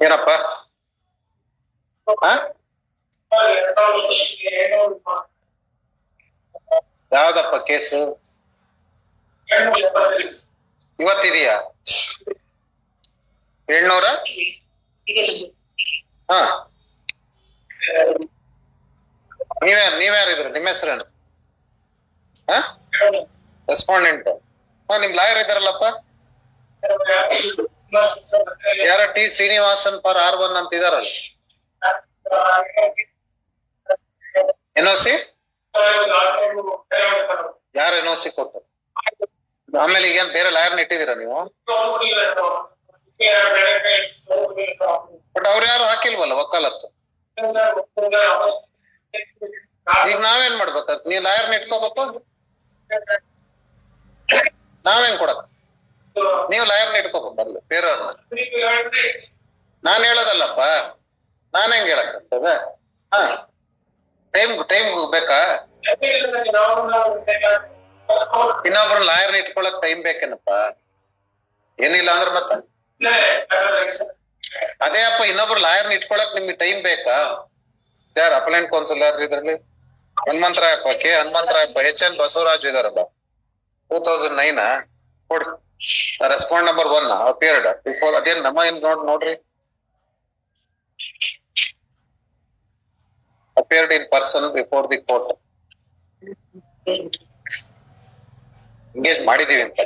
ಏನಪ್ಪ? ಯಾವ್ದಪ್ಪ ಕೇಸು? ಇವತ್ತಿದೆಯಾ? 700? ಹಾ, ನೀವ್ಯಾರಿದ್ರು? ನಿಮ್ಮ ಹೆಸರೇನು? ರೆಸ್ಪಾಂಡೆಂಟ್. ನಿಮ್ ಲಾಯರ್ ಇದಾರಲ್ಲಪ್ಪ, ಯಾರ ಟಿ ಶ್ರೀನಿವಾಸನ್ ಫಾರ್ R1 ಅಂತ ಇದಾರಲ್ಲ. NOC ಯಾರು NOC ಕೊಟ್ಟು? ಆಮೇಲೆ ಈಗೇನ್ ಬೇರೆ ಲಾಯರ್ನ ಇಟ್ಟಿದ್ದೀರಾ ನೀವು? ಬಟ್ ಅವ್ರು ಯಾರು ಹಾಕಿಲ್ವಲ್ಲ ವಕಾಲತ್ತು. ಈಗ ನಾವೇನ್ ಮಾಡ್ಬೇಕ? ನೀವ್ ಲಾಯರ್ನ ಇಟ್ಕೋಬೇಕು, ನಾವೇನ್ ಕೊಡಕ್? ನೀವು ಲಾಯರ್ನ ಇಟ್ಕೋಬೇಕಲ್ಲ ಬೇರೆಯವ್ರನ್ನ. ನಾನ್ ಹೇಳೋದಲ್ಲಪ್ಪ, ನಾನ್ ಹೆಂಗ್ ಹೇಳಕ್ಕಾಗ್ತದ? ಹಾ, ಟೈಮ್ ಬೇಕಾ? ಇನ್ನೊಬ್ರು ಲಾಯರ್ನ ಇಟ್ಕೊಳಕ್ ಟೈಮ್ ಬೇಕೇನಪ್ಪ? ಏನಿಲ್ಲ ಅಂದ್ರೆ ಮತ್ತ ಅದೇ ಅಪ್ಪ, ಇನ್ನೊಬ್ರು ಲಾಯರ್ನ ಇಟ್ಕೊಳಕ್ ನಿಮ್ಗೆ ಟೈಮ್ ಬೇಕಾ? ಯಾರು ಅಪಲೆಂಟ್ ಕೌನ್ಸಿಲ್ ಯಾರು ಇದ್ರಲ್ಲಿ? ಹನುಮಂತರಾಯಪ್ಪ, ಕೆ ಹನುಮಂತರಾಯಪ್ಪ, HN ಬಸವರಾಜು ಇದಾರಲ್ಲ. 2009 ಕೊಡಿ. Respond number 1 appeared before. ಅದೇನ್ ನಮ್ಮ ಏನ್ ನೋಡ್ರಿ, appeared in person before the court. Engage ಮಾಡಿದೀವಿ ಅಂತ